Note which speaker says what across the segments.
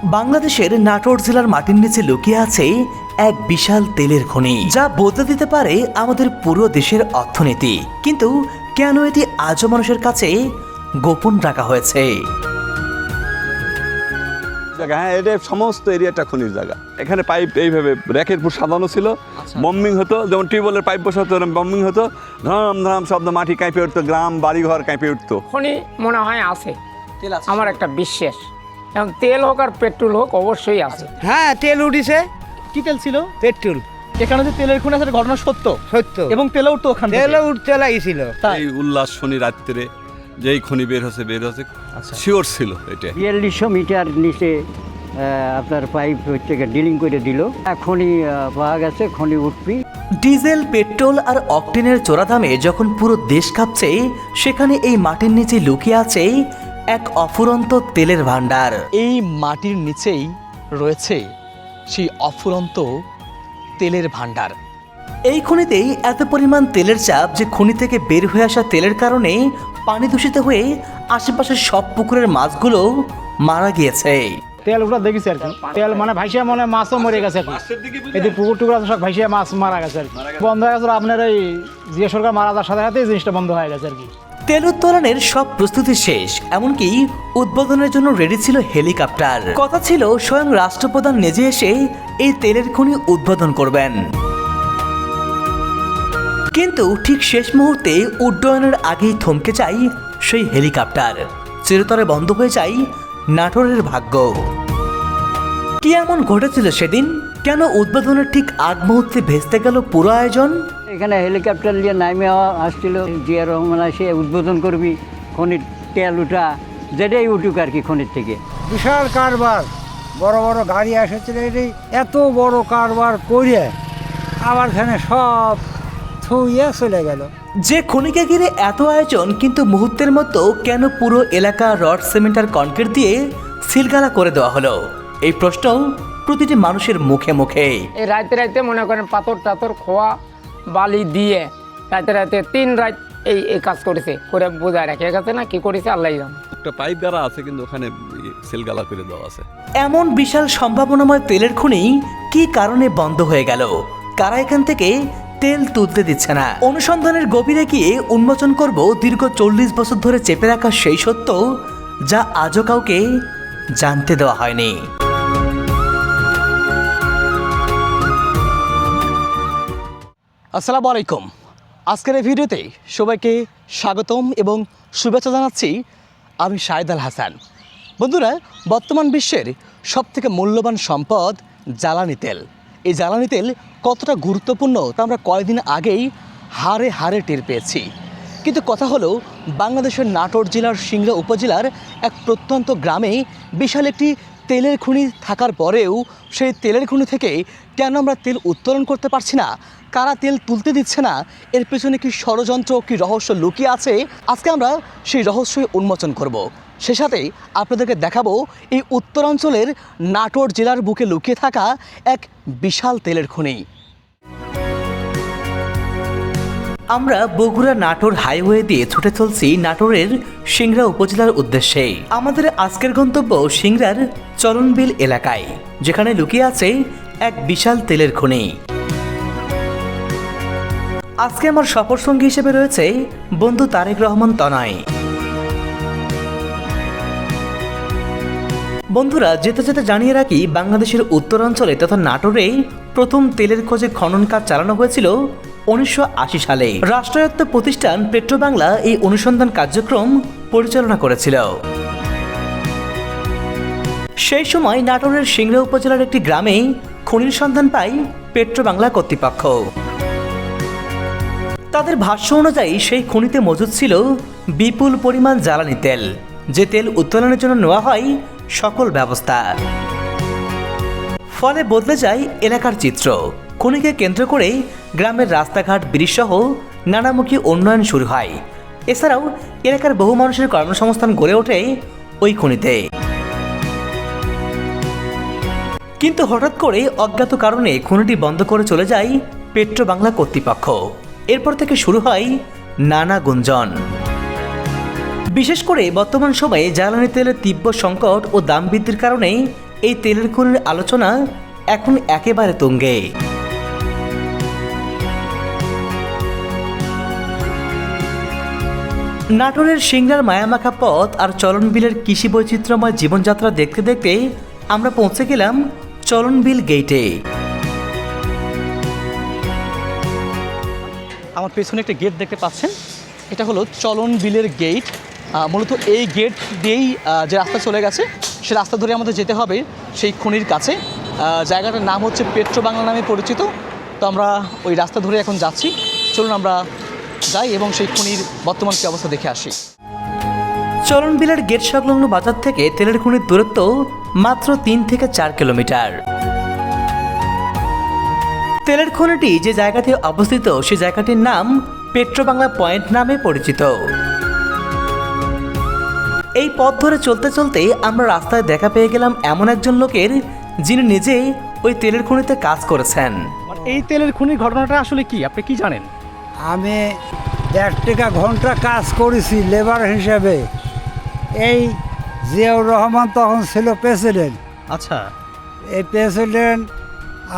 Speaker 1: বাংলাদেশের নাটোর জেলার মাটির নিচে লুকিয়ে আছে এক বিশাল তেলের খনি, যা বদলে দিতে পারে আমাদের পুরো দেশের অর্থনীতি। কিন্তু কেন এটি আজও মানুষের কাছে গোপন রাখা হয়েছে?
Speaker 2: হ্যাঁ, এটা সমস্ত এরিয়াটা খনির জায়গা। এখানে পাইপ এইভাবে র্যাকের উপর সাজানো ছিল, বম্বিং হতো, যেমন টিউবওয়েলের পাইপ বসা হতো বম্বিং হতো, ধরাম ধরাম শব্দ, মাটি কাঁপে উঠতো, গ্রাম বাড়িঘর কাঁপে উঠতো।
Speaker 3: খনি মনে হয় আছে, আমার একটা বিশ্বাস। এখন তেল হোক আর পেট্রোল হোক অবশ্যই আছে।
Speaker 4: হ্যাঁ, তেল উঠিছে।
Speaker 5: কি তেল ছিল?
Speaker 4: পেট্রোল।
Speaker 5: এখানে যে তেলের খনি আছে ঘটনা সত্য
Speaker 4: সত্য।
Speaker 5: এবং তেল উঠতো ওখান থেকে।
Speaker 4: তেল উঠতে লাগিয়েছিল।
Speaker 2: এই উল্লাস শনি রাত্রে যেই খনি বের হচ্ছে শিওর ছিল এটা।
Speaker 6: 4200 মিটার নিচে আপনার পাইপ হচ্ছে ডিলিং করে দিল। খনি পাওয়া গেছে, খনি উঠবি।
Speaker 1: ডিজেল, পেট্রোল আর অকটেনের চোরা দামে যখন পুরো দেশ কাঁপছে, সেখানে এই মাটির নিচে লুকিয়ে আছে এক অফুরন্ত তেলের ভান্ডার।
Speaker 5: এই মাটির নিচেই রয়েছে সেই অফুরন্ত তেলের ভান্ডার।
Speaker 1: এই খনিতেই এত পরিমাণ তেলের চাপ যে খনি থেকে বের হয়ে আসা তেলের কারণে পানি দূষিত হয়ে আশেপাশের সব পুকুরের মাছগুলো মারা গিয়েছে।
Speaker 7: তেল উঠা দেখেছি আর কি, তেল মানে ভাইসিয়া মনে মাছও মরে গেছে আর কি। এদিকে পুকুর টুকুর সব ভাইসিয়া মাছ মারা গেছে আর কি। বন্ধ হয়ে গেছে আপনার এই জিয়া সরকার মারা যাওয়ার সাথে সাথে এই জিনিসটা বন্ধ হয়ে গেছে আর কি।
Speaker 1: তেল উত্তোলনের সব প্রস্তুতি শেষ, এমনকি উদ্বোধনের জন্য রেডি ছিল হেলিকপ্টার। কথা ছিল স্বয়ং রাষ্ট্রপ্রধান নিজে এসে এই তেলের খনি উদ্বোধন করবেন। কিন্তু ঠিক শেষ মুহূর্তে উড্ডয়নের আগেই থমকে যায় সেই হেলিকপ্টার। চিরতরে বন্ধ হয়ে যায় নাটোরের ভাগ্য। কি এমন ঘটেছিল সেদিন? কেন উদ্বোধনের ঠিক আগ মুহূর্তে ভেস্তে গেল পুরো আয়োজন?
Speaker 6: এখানে হেলিকপ্টার নিয়ে নামে আসছিল, জিয়া রহমান এসে উদ্বোধন করবি খনির তেল উঠা, যেটাই উঠুক আর কি খনির থেকে।
Speaker 4: বিশাল কারবার, বড় বড় গাড়ি এসেছিল। এত বড় কারবার করে আবার এখানে সব থুইয়ে চলে গেল।
Speaker 1: যে খনিকে ঘিরে এত আয়োজন, কিন্তু মুহূর্তের মতো কেন পুরো এলাকা রড, সিমেন্ট আর কনক্রিট দিয়ে সিলগালা করে দেওয়া হলো? এই প্রশ্ন প্রতিটি মানুষের মুখে মুখে।
Speaker 3: এই রাতে রাতে মনে করেন পাথর টাথর খোয়া বালি দিয়ে রাতে রাতে 3 রাত এই কাজ করেছে, করে বোঝায় রেখে গেছে না কি করেছে আল্লাহ জানে।
Speaker 2: একটা পাইপ দ্বারা আছে, কিন্তু ওখানে সেলগালা করে দেওয়া আছে।
Speaker 1: এমন বিশাল সম্ভাবনাময় তেলের খনি কি কারণে বন্ধ হয়ে গেল? কারা এখান থেকে তেল তুলতে দিচ্ছে না? অনুসন্ধানের গভীরে গিয়ে উন্মোচন করব দীর্ঘ 40 বছর ধরে চেপে রাখা সেই সত্য, যা আজও কাউকে জানতে দেওয়া হয়নি।
Speaker 5: আসসালামু আলাইকুম। আজকের এই ভিডিওতে সবাইকে স্বাগতম এবং শুভেচ্ছা জানাচ্ছি। আমি শাহেদ আল হাসান। বন্ধুরা, বর্তমান বিশ্বের সবথেকে মূল্যবান সম্পদ জ্বালানি তেল। এই জ্বালানি তেল কতটা গুরুত্বপূর্ণ তা আমরা কয়েকদিন আগেই হাড়ে হাড়ে টের পেয়েছি। কিন্তু কথা হলো, বাংলাদেশের নাটোর জেলার সিংড়া উপজেলার এক প্রত্যন্ত গ্রামে বিশাল একটি তেলের খনি থাকার পরেও সেই তেলের খনি থেকে কেন আমরা তেল উত্তোলন করতে পারছি না? কারা তেল তুলতে দিচ্ছে না? এর পেছনে কি ষড়যন্ত্র, কি রহস্য লুকিয়ে আছে? আজকে আমরা সেই রহস্যই উন্মোচন করব। সে সাথে আপনাদেরকে দেখাবো এই উত্তরাঞ্চলের নাটোর জেলার বুকে লুকিয়ে থাকা এক বিশাল তেলের খনি।
Speaker 1: আমরা বগুড়া নাটোর হাইওয়ে দিয়ে ছুটে চলছি নাটোরের সিংড়া উপজেলার উদ্দেশ্যে। আমাদের আজকের গন্তব্য সিংড়ার চরণবিল এলাকায়, যেখানে লুকিয়ে আছে এক বিশাল তেলের খনি। আজকে আমার সফর সঙ্গী হিসেবে রয়েছে বন্ধু তারেক রহমান তনয়। বন্ধুরা, যেতে যেতে জানিয়ে রাখি, বাংলাদেশের উত্তরাঞ্চলে তথা নাটোরে প্রথম তেলের খোঁজে খনন কাজ চালানো হয়েছিল 1980 সালে। রাষ্ট্রায়ত্ত প্রতিষ্ঠান পেট্রোবাংলা এই অনুসন্ধান কার্যক্রম পরিচালনা করেছিল। সেই সময় নাটোরের সিংড়া উপজেলার একটি গ্রামে খনির সন্ধান পায় পেট্রোবাংলা কর্তৃপক্ষ। তাদের ভাষ্য অনুযায়ী সেই খনিতে মজুদ ছিল বিপুল পরিমাণ জ্বালানি তেল, যে তেল উত্তোলনের জন্য নেওয়া হয় সকল ব্যবস্থা। ফলে বদলে যায় এলাকার চিত্র। খনিকে কেন্দ্র করে গ্রামের রাস্তাঘাট, ব্রিজ সহ নানামুখী উন্নয়ন শুরু হয়। এছাড়াও এলাকার বহু মানুষের কর্মসংস্থান গড়ে ওঠে ওই খনিতে। কিন্তু হঠাৎ করে অজ্ঞাত কারণে খনিটি বন্ধ করে চলে যায় পেট্রোবাংলা কর্তৃপক্ষ। এরপর থেকে শুরু হয় নানা গুঞ্জন। বিশেষ করে বর্তমান সময়ে জ্বালানি তেলের তীব্র সংকট ও দাম বৃদ্ধির কারণে এই তেলের খনির আলোচনা এখন একেবারে তুঙ্গে। নাটোরের সিংড়ার মায়ামাখা পথ আর চলনবিলের কৃষি বৈচিত্র্যময় জীবনযাত্রা দেখতে দেখতে আমরা পৌঁছে গেলাম চলনবিল গেটে।
Speaker 5: আমার পেছনে একটা গেট দেখতে পাচ্ছেন, এটা হলো চলনবিলের গেট। মূলত এই গেট দিয়েই যে রাস্তা চলে গেছে সে রাস্তা ধরে আমাদের যেতে হবে সেই খনির কাছে। জায়গাটার নাম হচ্ছে পেট্রো বাংলা নামে পরিচিত। তো আমরা ওই রাস্তা ধরে এখন যাচ্ছি, চলুন আমরা যাই এবং সেই খনির বর্তমান কী অবস্থা দেখে আসি।
Speaker 1: চলনবিলের গেট সংলগ্ন বাজার থেকে তেলের খনির দূরত্ব মাত্র 3 থেকে 4 কিলোমিটার। তেলের খনিটি যে জায়গাতে অবস্থিত সে জায়গাটির নাম পেট্রো বাংলা পয়েন্ট নামে পরিচিত। এই পথ ধরে চলতে চলতে আমরা রাস্তায় দেখা পেয়ে গেলাম এমন একজন লোকের যিনি নিজে ওই তেলের খনিতে কাজ করেছেন।
Speaker 5: এই তেলের খনির ঘটনাটা আসলে কি, আপনি কি জানেন?
Speaker 4: আমি 1 টাকা ঘন্টা কাজ করেছি লেবার হিসেবে। এই জিয়াউর রহমান তখন ছিল প্রেসিডেন্ট।
Speaker 5: আচ্ছা,
Speaker 4: এই প্রেসিডেন্ট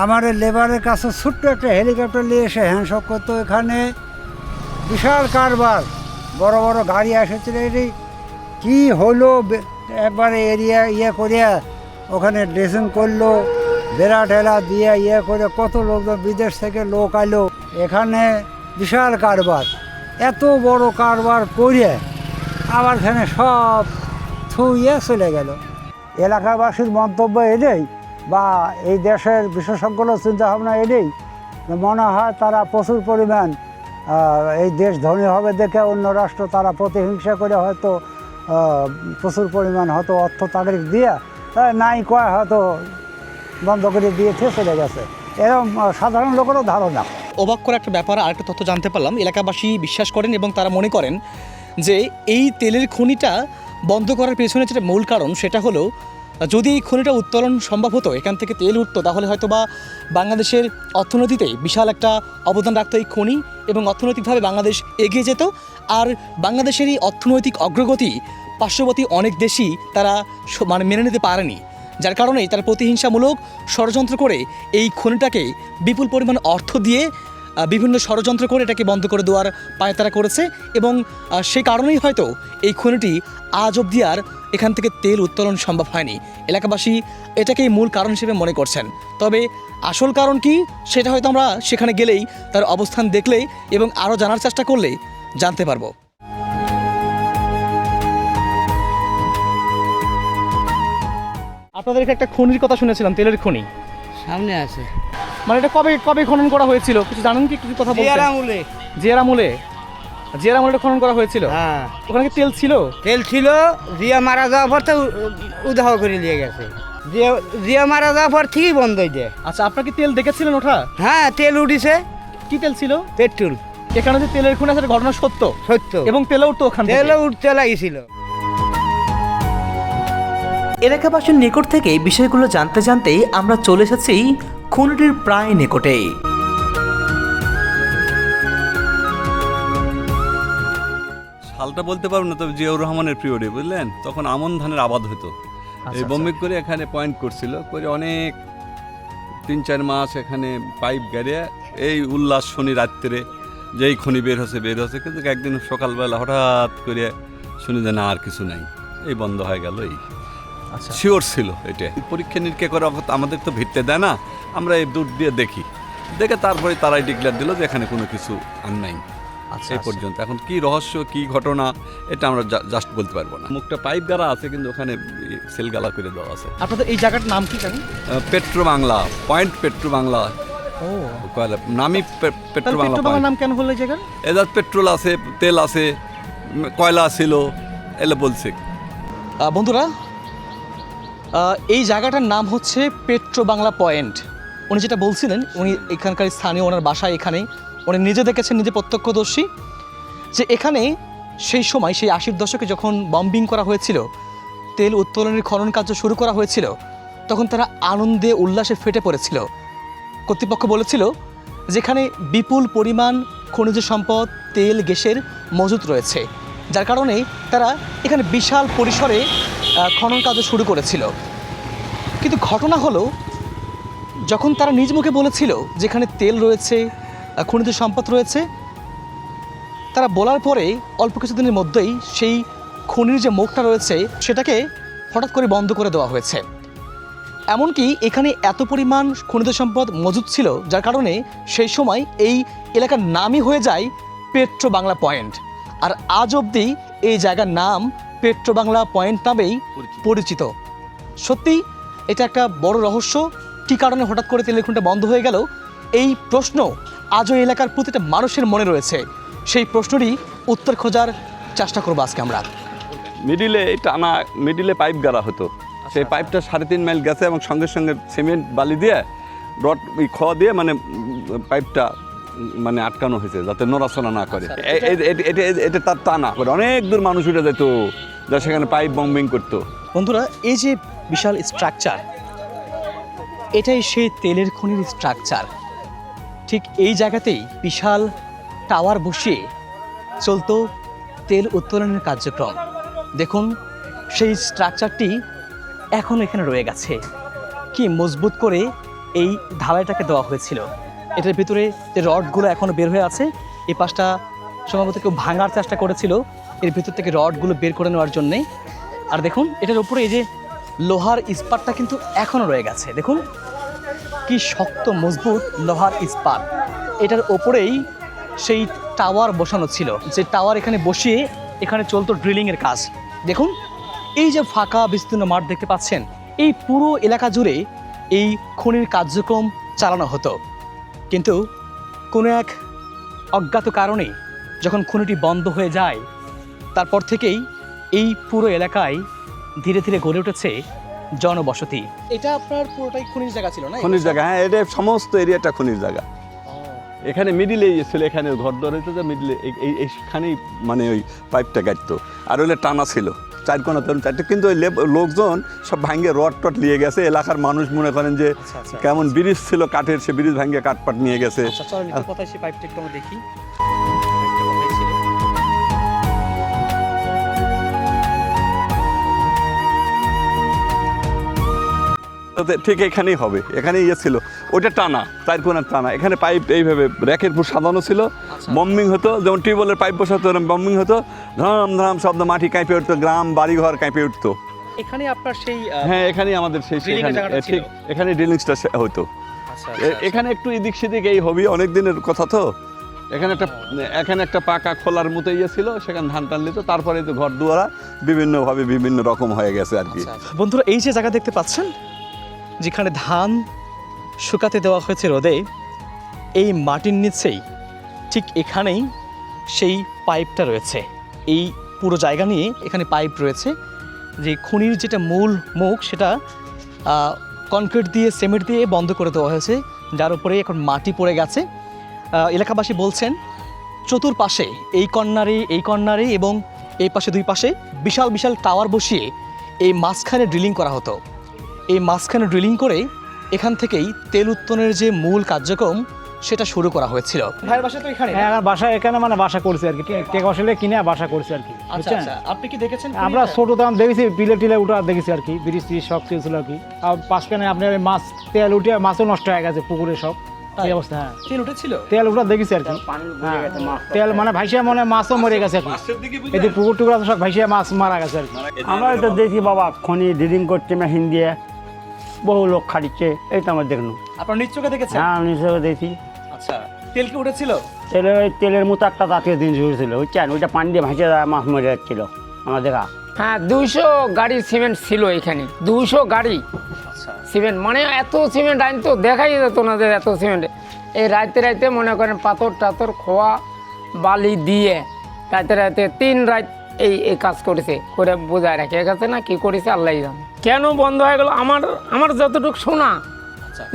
Speaker 4: আমার লেবারের কাছে ছোট্ট একটা হেলিকপ্টার নিয়ে এসে হ্যান্ডশপ করতো। এখানে বিশাল কারবার, বড় বড় গাড়ি এসেছিল। এটি কী হলো একবারে এরিয়া করিয়া ওখানে ড্রেসিং করলো, বেড়া ঠেলা দিয়ে করে কত লোকজন বিদেশ থেকে লোক আইলো। এখানে বিশাল কারবার, এত বড় কারবার করে আবার এখানে সব থুইয়ে চলে গেল। এলাকাবাসীর মন্তব্য এটাই, বা এই দেশের বিশেষজ্ঞর চিন্তাভাবনা এটাই, মনে হয় তারা প্রচুর পরিমাণ এই দেশ ধনী হবে দেখে অন্য রাষ্ট্র তারা প্রতিহিংসা করে হয়তো প্রচুর পরিমাণ হয়তো অর্থ তাগরিক দিয়ে নাই কয় হয়তো বন্ধ করে দিয়ে চলে গেছে, এরকম সাধারণ লোকেরও ধারণা।
Speaker 5: অবাক করা একটা ব্যাপার, আরেকটা তথ্য জানতে পারলাম। এলাকাবাসী বিশ্বাস করেন এবং তারা মনে করেন যে এই তেলের খনিটা বন্ধ করার পেছনে যেটা মূল কারণ সেটা হলো যদি এই খনিটা উত্তোলন সম্ভব হতো, এখান থেকে তেল উঠতো, তাহলে হয়তো বা বাংলাদেশের অর্থনীতিতে বিশাল একটা অবদান রাখতো এই খনি এবং অর্থনৈতিকভাবে বাংলাদেশ এগিয়ে যেত। আর বাংলাদেশের এই অর্থনৈতিক অগ্রগতি পার্শ্ববর্তী অনেক দেশই তারা মেনে নিতে পারেনি, যার কারণেই তারা প্রতিহিংসামূলক ষড়যন্ত্র করে এই খনিটাকে বিপুল পরিমাণ অর্থ দিয়ে বিভিন্ন ষড়যন্ত্র করে এটাকে বন্ধ করে দেওয়ার পায়তারা করেছে এবং সেই কারণেই হয়তো এই খনিটি আজ অবধি আর এখান থেকে তেল উত্তোলন সম্ভব হয়নি। এলাকাবাসী এটাকেই মূল কারণ হিসেবে মনে করছেন। তবে আসল কারণ কি সেটা হয়তো আমরা সেখানে গেলেই তার অবস্থান দেখলেই এবং আরও জানার চেষ্টা করলেই জানতে পারবো। আপনাদেরকে একটা খনির কথা শুনেছিলাম, তেলের খনি
Speaker 6: সামনে আছে।
Speaker 5: মানে এটা কবে কবে খনন করা হয়েছিল কিছু জানেন কি? কিছু কথা বলতে। জিয়ার আমলে খনন করা হয়েছিল।
Speaker 6: হ্যাঁ,
Speaker 5: ওখানে কি তেল ছিল?
Speaker 6: তেল ছিল। জিয়া মারা যাওয়ার পর তো উদাহ করে নিয়ে গেছে। জিয়া মারা যাওয়ার পর থেকেই বন্ধ হয়ে যায়।
Speaker 5: আচ্ছা, আপনার কি তেল দেখেছিলেন ওঠা?
Speaker 6: হ্যাঁ, তেল উঠিছে।
Speaker 5: কি তেল ছিল?
Speaker 6: পেট্রোল।
Speaker 5: এখানে যে তেলের খনি আছে ঘটনা সত্য
Speaker 6: সত্য।
Speaker 5: এবং তেল উঠতো ওখান থেকে।
Speaker 6: তেল উঠতে লাগিয়েছিল।
Speaker 1: এলাকাবাসীর নিকট থেকে বিষয়গুলো জানতে জানতেই আমরা চলে এসেছি খনিটির প্রায় নিকটে।
Speaker 2: সালটা বলতে পারবো না, তবে জিয়াউর রহমানের পিরিয়ডে বুঝলেন, তখন আমন ধানের আবাদ হতো। এই বম্বে করে এখানে পয়েন্ট করছিল, করে অনেক 3-4 মাস এখানে পাইপ গেড়ে এই উল্লাস শনি রাত্রে যেই খনি বের হচ্ছে, কিন্তু একদিন সকালবেলা হঠাৎ করে শুনি যে না আর কিছু নাই, এই বন্ধ হয়ে গেল। এই
Speaker 5: আচ্ছা,
Speaker 2: শিওর ছিল এটা। পরীক্ষা নিরীক্ষা করে আমাদের তো ভিড়তে দেয় না, আমরা এই দূর দিয়ে দেখে তারপরে তারাই ডিক্লেয়ার দিল যে এখানে কোনো কিছু আর নাই।
Speaker 5: আচ্ছা,
Speaker 2: এই পর্যন্ত এখন কি রহস্য কি ঘটনা এটা আমরা জাস্ট বলতে পারবো না। মুখটা পাইপ গালা আছে কিন্তু ওখানে সেল গালা করে দেওয়া আছে।
Speaker 5: আপনাদের এই জায়গাটার নাম কি জানেন?
Speaker 2: পেট্রো বাংলা পয়েন্ট, পেট্রো বাংলা।
Speaker 5: ও,
Speaker 2: নামই পেট্রো বাংলা।
Speaker 5: নাম কেন হলো এই জায়গার?
Speaker 2: এদের পেট্রোল আছে, তেল আছে, কয়লা ছিল, এলে বলছে।
Speaker 5: বন্ধুরা, এই জায়গাটার নাম হচ্ছে পেট্রো বাংলা পয়েন্ট। উনি যেটা বলছিলেন, উনি এখানকার স্থানীয়, ওনার বাসায় এখানে, উনি নিজে দেখেছেন, নিজে প্রত্যক্ষদর্শী, যে এখানে সেই সময় সেই 80-র দশকে যখন বম্বিং করা হয়েছিল, তেল উত্তোলনের খনন কার্য শুরু করা হয়েছিল, তখন তারা আনন্দে উল্লাসে ফেটে পড়েছিল। কর্তৃপক্ষ বলেছিল যেখানে বিপুল পরিমাণ খনিজ সম্পদ, তেল, গ্যাসের মজুত রয়েছে, যার কারণে তারা এখানে বিশাল পরিসরে খনন কার্য শুরু করেছিল। কিন্তু ঘটনা হলো, যখন তারা নিজ মুখে বলেছিল যেখানে তেল রয়েছে, খনিজ সম্পদ রয়েছে, তারা বলার পরে অল্প কিছুদিনের মধ্যেই সেই খনির যে মুখটা রয়েছে সেটাকে হঠাৎ করে বন্ধ করে দেওয়া হয়েছে। এমনকি এখানে এত পরিমাণ খনিজ সম্পদ মজুদ ছিল যার কারণে সেই সময় এই এলাকার নামই হয়ে যায় পেট্রো বাংলা পয়েন্ট। আর আজ অবধি এই জায়গার নাম পেট্রো বাংলা পয়েন্ট নামেই পরিচিত। সত্যি এটা একটা বড় রহস্য, কী কারণে হঠাৎ করে তেলের খনিটা বন্ধ হয়ে গেল, এই প্রশ্ন আজও এলাকার প্রতিটা মানুষের মনে রয়েছে। সেই প্রশ্নেরই উত্তর খোঁজার চেষ্টা করবো আজকে আমরা।
Speaker 2: মিডিলে পাইপ গাড়া হতো, সেই পাইপটা 3.5 মাইল গেছে এবং সঙ্গে সঙ্গে সিমেন্ট বালি দিয়ে রড খোয়া দিয়ে মানে পাইপটা মানে আটকানো হয়েছে যাতে নড়াচড়া না করে। এটা তার টানা করে অনেক দূর মানুষ উঠে যেত, যা সেখানে পাইপ বম্বিং করতো।
Speaker 5: বন্ধুরা, এই যে বিশাল স্ট্রাকচার, এটাই সেই তেলের খনির স্ট্রাকচার। ঠিক এই জায়গাতেই বিশাল টাওয়ার বসিয়ে চলতো তেল উত্তোলনের কার্যক্রম। দেখুন, সেই স্ট্রাকচারটি এখন এখানে রয়ে গেছে। কি মজবুত করে এই ঢালাইটাকে দেওয়া হয়েছিল। এটার ভিতরে যে রডগুলো এখনও বের হয়ে আছে, এই পাশটা সম্ভবত কেউ ভাঙার চেষ্টা করেছিল এর ভিতর থেকে রডগুলো বের করে নেওয়ার জন্যে। আর দেখুন, এটার উপরে এই যে লোহার ইস্পাতটা কিন্তু এখনও রয়ে গেছে। দেখুন কি শক্ত মজবুত লোহার ইস্পাত। এটার ওপরেই সেই টাওয়ার বসানো ছিল, যে টাওয়ার এখানে বসিয়ে এখানে চলতো ড্রিলিংয়ের কাজ। দেখুন, এই যে ফাঁকা বিস্তীর্ণ মাঠ দেখতে পাচ্ছেন, এই পুরো এলাকা জুড়ে এই খনির কার্যক্রম চালানো হতো। কিন্তু কোনো এক অজ্ঞাত কারণে যখন খনিটি বন্ধ হয়ে যায়, তারপর থেকেই এই পুরো এলাকায় ধীরে ধীরে গড়ে উঠেছে জনবসতি। এটা আপনার পুরোটাই খনির জায়গা ছিল না?
Speaker 2: খনির জায়গা, হ্যাঁ, এটা সমস্ত এরিয়াটা খনির জায়গা। এখানে মিডিলেই ছিল, এখানে ঘর দর হইতো, যে মিডিলে এইখানেই মানে ওই পাইপটা কাটতো। আর ওইটা টানা ছিল 4 কোণা 4টা, কিন্তু ওই লোকজন সব ভাঙ্গে রড টট নিয়ে গেছে। এলাকার মানুষ মনে করেন যে কেমন ব্রিজ ছিল কাঠের, সে ব্রিজ ভাঙ্গে কাঠপাট নিয়ে গেছে।
Speaker 5: কোথায় সেই পাইপটা একটু আমরা দেখি।
Speaker 2: ঠিক এখানেই হবে, এখানে ইয়ে ছিল, ওইটা টানা 4 কোণার টানা। এখানে পাইপ এইভাবে র্যাকের পুর সাজানো ছিল, বম্বিং হতো, যেমন টিউবওয়েলের পাইপ বসাতো এরকম বম্বিং হতো, ধাম ধাম শব্দ, মাটি কাঁপে উঠতো, গ্রাম বাড়িঘর কাঁপে উঠতো।
Speaker 5: এখানে আপনার সেই
Speaker 2: হ্যাঁ, এখানেই আমাদের সেই ঠিক এখানে ড্রিলিংসটা হতো। এখানে একটু এদিক সেদিক এই হবি, অনেক দিনের কথা তো। এখানে একটা পাকা খোলার মতো ইয়ে ছিল, সেখানে ধান টান নিত, তারপরে তো ঘর দুয়ারা বিভিন্নভাবে বিভিন্ন রকম হয়ে গেছে আর কি।
Speaker 5: বন্ধুরা, এই যে জায়গা দেখতে পাচ্ছেন যেখানে ধান শুকাতে দেওয়া হয়েছে রোদে, এই মাটির নিচেই ঠিক এখানেই সেই পাইপটা রয়েছে। এই পুরো জায়গা নিয়ে এখানে পাইপ রয়েছে। যে খনির যেটা মূল মুখ, সেটা কনক্রিট দিয়ে সিমেন্ট দিয়ে বন্ধ করে দেওয়া হয়েছে, যার উপরে এখন মাটি পড়ে গেছে। এলাকাবাসী বলছেন চতুর্পাশে এই কর্নারে এবং এই পাশে 2 পাশে বিশাল বিশাল টাওয়ার বসিয়ে এই মাঝখানে ড্রিলিং করা হতো। এই মাঝখানে ড্রিলিং করে এখান থেকেই তেল উত্তোলনের যে মূল কার্যক্রম সেটা শুরু করা হয়েছিল। ভাইয়ের বাসা তো এখানে?
Speaker 7: হ্যাঁ, আমার বাসা এখানে, মানে বাসা করছে আর কি, টেক আসলে কিনে বাসা করছে আর কি।
Speaker 5: আচ্ছা আচ্ছা, আপনি কি দেখেছেন?
Speaker 7: আমরা ছোট দাম দেখেছি, পিলে টিলে উঠা দেখেছি আর কি, ব্রিজ টিজ সব ছিল আর কি। আর পাশখানে আপনার মাছ, তেল উঠে মাছও নষ্ট হয়ে গেছে পুকুরে সব, এই অবস্থা। হ্যাঁ,
Speaker 5: তেল উঠেছিল,
Speaker 7: তেল উঠা দেখেছি আর কি। তেল মানে ভাইসিয়া মনে মাছও মরে গেছে আর কি, এদিকে পুকুর টুকুর সব ভাইসিয়া মাছ মারা গেছে আর কি।
Speaker 6: আমরা তো দেখি বাবা খনি ড্রিলিং করছে মেশিন দিয়ে, বহু লোক খাটিচ্ছে, এই তো আমার দেখলাম।
Speaker 5: আপনার নিজ চোখে দেখেছেন?
Speaker 6: হ্যাঁ, আমি সব দেখি।
Speaker 5: আচ্ছা, তেল কি উঠেছিল?
Speaker 6: তেলের মতো একটা জাতীয় জিনিস উঠেছিল, বুঝছেন, ওইটা পানি দিয়ে ভাসিয়ে মাছ মরে যাচ্ছিল আমার দেখা।
Speaker 3: হ্যাঁ, 200 গাড়ি সিমেন্ট ছিল এখানে, 200 গাড়ি সিমেন্ট, মানে এত সিমেন্ট আনতো, দেখাই যেত না যে এত সিমেন্ট। এই রাতে মনে করেন পাথর টাথর খোয়া বালি দিয়ে রাতে 3 রাত এই কাজ করেছে, করে বোঝায় রেখে গেছে না কি করেছে আল্লাহ জানে। কেন বন্ধ হয়ে গেল, আমার যতটুকু শোনা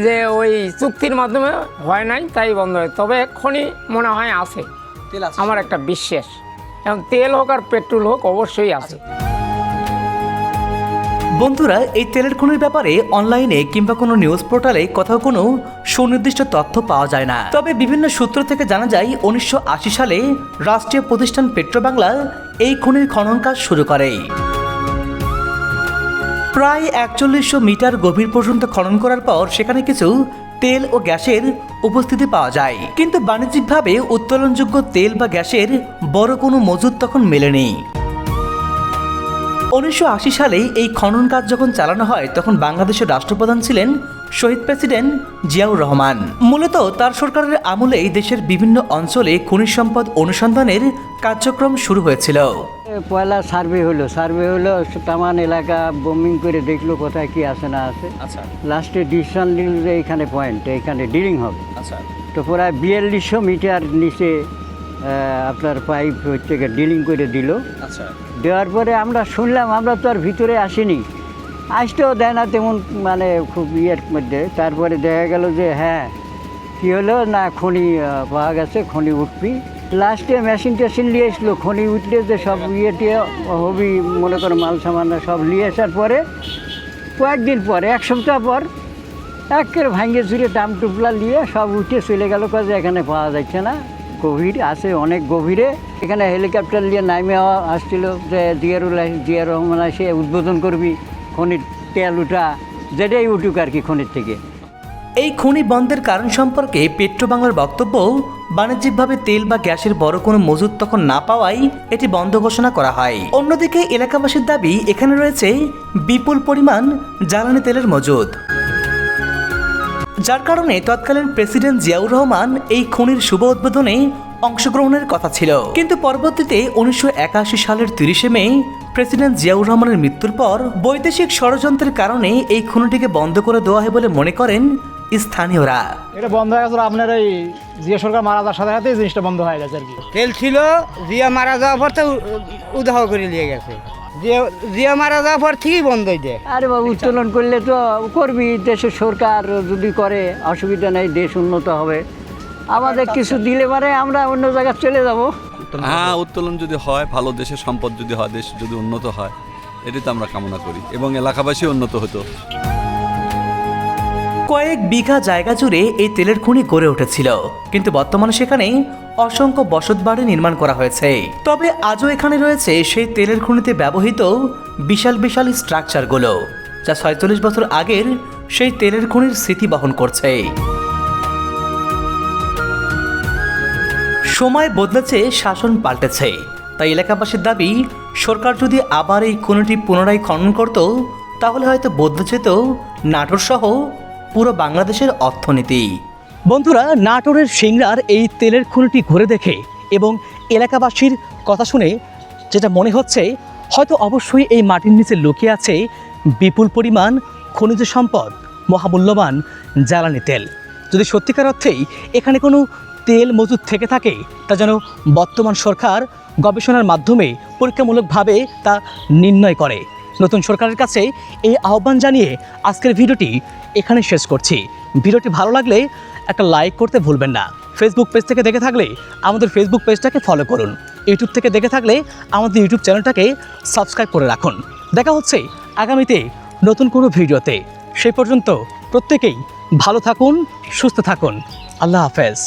Speaker 3: যে ওই চুক্তির মাধ্যমে হয় নাই তাই বন্ধ হয়, তবে এক্ষুনি মনে হয় আছে, আমার একটা বিশ্বাস। এখন তেল হোক আর পেট্রোল হোক অবশ্যই আছে।
Speaker 1: বন্ধুরা, এই তেলের খনির ব্যাপারে অনলাইনে কিংবা কোনো নিউজ পোর্টালে কোথাও কোনো সুনির্দিষ্ট তথ্য পাওয়া যায় না। তবে বিভিন্ন সূত্র থেকে জানা যায় 1980 সালে রাষ্ট্রীয় প্রতিষ্ঠান পেট্রো বাংলা এই খনির খনন কাজ শুরু করে। প্রায় 4100 মিটার গভীর পর্যন্ত খনন করার পর সেখানে কিছু তেল ও গ্যাসের উপস্থিতি পাওয়া যায়, কিন্তু বাণিজ্যিকভাবে উত্তোলনযোগ্য তেল বা গ্যাসের বড় কোনো মজুদ তখন মেলেনি। 1980 সালে এই খনন কাজ যখন চালানো হয় তখন বাংলাদেশের রাষ্ট্রপ্রধান ছিলেন শহীদ প্রেসিডেন্ট জিয়াউর রহমান। মূলত তার সরকারের আমলেই দেশের বিভিন্ন অঞ্চলে খনিজ সম্পদ অনুসন্ধানের কার্যক্রম শুরু হয়েছিল।
Speaker 6: পয়লা সার্ভে হলো তামান এলাকা বোমিং করে দেখলো কোথায় কি আছে না আছে।
Speaker 5: আচ্ছা
Speaker 6: লাস্টে ডিসিশন নিল যে এখানে পয়েন্ট, এখানে ডিলিং হবে।
Speaker 5: আচ্ছা
Speaker 6: তো প্রায় 4200 মিটার নিচে আপনার পাইপ হচ্ছে ডিলিং করে দিল।
Speaker 5: আচ্ছা
Speaker 6: দেওয়ার পরে আমরা শুনলাম, আমরা তো আর ভিতরে আসিনি, আসতেও দেয় না তেমন, মানে খুব ইয়ের মধ্যে। তারপরে দেখা গেল যে হ্যাঁ কী হলো না, খনি পাওয়া গেছে, খনি উঠবি। লাস্টে মেশিন টেশিন নিয়ে এসলো, খনি উঠলে যে সব ইয়েটে হবি মনে করো মাল সামান সব নিয়ে আসার পরে কয়েকদিন পরে 1 সপ্তাহ পর একের ভাঙে চুরে টাম টুপলা নিয়ে সব উঠে চলে গেল, কাজে এখানে পাওয়া যাচ্ছে না, গভীর আছে অনেক গভীরে। এখানে হেলিকপ্টার নিয়ে নামে আসছিল যে জিয়াউর রহমান এসে উদ্বোধন করবি, খনির তেল উঠা যেটাই উঠুক আর কি খনির থেকে।
Speaker 1: এই খনি বন্ধের কারণ সম্পর্কে পেট্রোবাংলার বক্তব্য, বাণিজ্যিকভাবে তেল বা গ্যাসের বড় কোনো মজুদ তখন না পাওয়ায় এটি বন্ধ ঘোষণা করা হয়। অন্যদিকে এলাকাবাসীর দাবি এখানে রয়েছে বিপুল পরিমাণ জ্বালানি তেলের মজুদ, যার কারণে তৎকালীন প্রেসিডেন্ট জিয়াউর রহমান এই খনির শুভ উদ্বোধনে অংশগ্রহণের কথা ছিল। কিন্তু পরবর্তীতে 1981 সালের 30 মে প্রেসিডেন্ট জিয়াউর রহমানের মৃত্যুর পর বৈদেশিক ষড়যন্ত্রের কারণে এই খনিটিকে বন্ধ করে দেওয়া হয় বলে মনে করেন স্থানীয়রা।
Speaker 7: এটা বন্ধ হয়ে গেছে আপনার এই জিয়া সরকার মারা যাওয়ার সাথে সাথে এই জিনিসটা বন্ধ হয়ে গেছে আর কি।
Speaker 4: তেল ছিল, জিয়া মারা যাওয়ার পর তো উদাহ করে নিয়ে গেছে, জিয়া মারা যাওয়ার পর থেকেই বন্ধ হয়ে যায়।
Speaker 6: আরে বাবু উত্তোলন করলে তো করবি, দেশের সরকার যদি করে অসুবিধা নেই, দেশ উন্নত হবে। আমাদের কিছু দিলে পারে আমরা অন্য জায়গায় চলে যাব।
Speaker 2: হ্যাঁ, উত্তোলন যদি হয়, ভালো দেশের সম্পদ যদি হয়, দেশ যদি উন্নত হয়, এটি তো আমরা কামনা করি এবং এলাকাবাসী উন্নত হতো।
Speaker 1: কয়েক বিঘা জায়গা জুড়ে এই তেলের খনি গড়ে উঠেছিল, কিন্তু বর্তমানে সেখানে অসংখ্য বসতবাড়ি নির্মাণ করা হয়েছে। তবে আজও এখানে রয়েছে সেই তেলের খনিতে ব্যবহৃত বিশাল বিশাল স্ট্রাকচারগুলো, যা 46 বছর আগের সেই তেলের খনির স্মৃতি বহন করছে। সময় বদলেছে, শাসন পাল্টেছে, তাই এলাকাবাসীর দাবি সরকার যদি আবার এই খনিটি পুনরায় খনন করত তাহলে হয়তো বদলে যেত নাটোর সহ পুরো বাংলাদেশের অর্থনীতি।
Speaker 5: বন্ধুরা, নাটোরের সিংড়ার এই তেলের খনিটি ঘুরে দেখে এবং এলাকাবাসীর কথা শুনে যেটা মনে হচ্ছে, হয়তো অবশ্যই এই মাটির নিচে লুকিয়ে আছে বিপুল পরিমাণ খনিজ সম্পদ, মহামূল্যবান জ্বালানি তেল। যদি সত্যিকার অর্থেই এখানে কোনো তেল মজুদ থেকে থাকে, তা যেন বর্তমান সরকার গবেষণার মাধ্যমে পরীক্ষামূলকভাবে তা নির্ণয় করে। নতুন সরকারের কাছে এই আহ্বান জানিয়ে আজকের ভিডিওটি এখানে শেষ করছি। ভিডিওটি ভালো লাগলে একটা লাইক করতে ভুলবেন না। ফেসবুক পেজ থেকে দেখে থাকলে আমাদের ফেসবুক পেজটাকে ফলো করুন। ইউটিউব থেকে দেখে থাকলে আমাদের ইউটিউব চ্যানেলটাকে সাবস্ক্রাইব করে রাখুন। দেখা হচ্ছে আগামীতে নতুন কোনো ভিডিওতে। সেই পর্যন্ত প্রত্যেকেই ভালো থাকুন, সুস্থ থাকুন। আল্লাহ হাফেজ।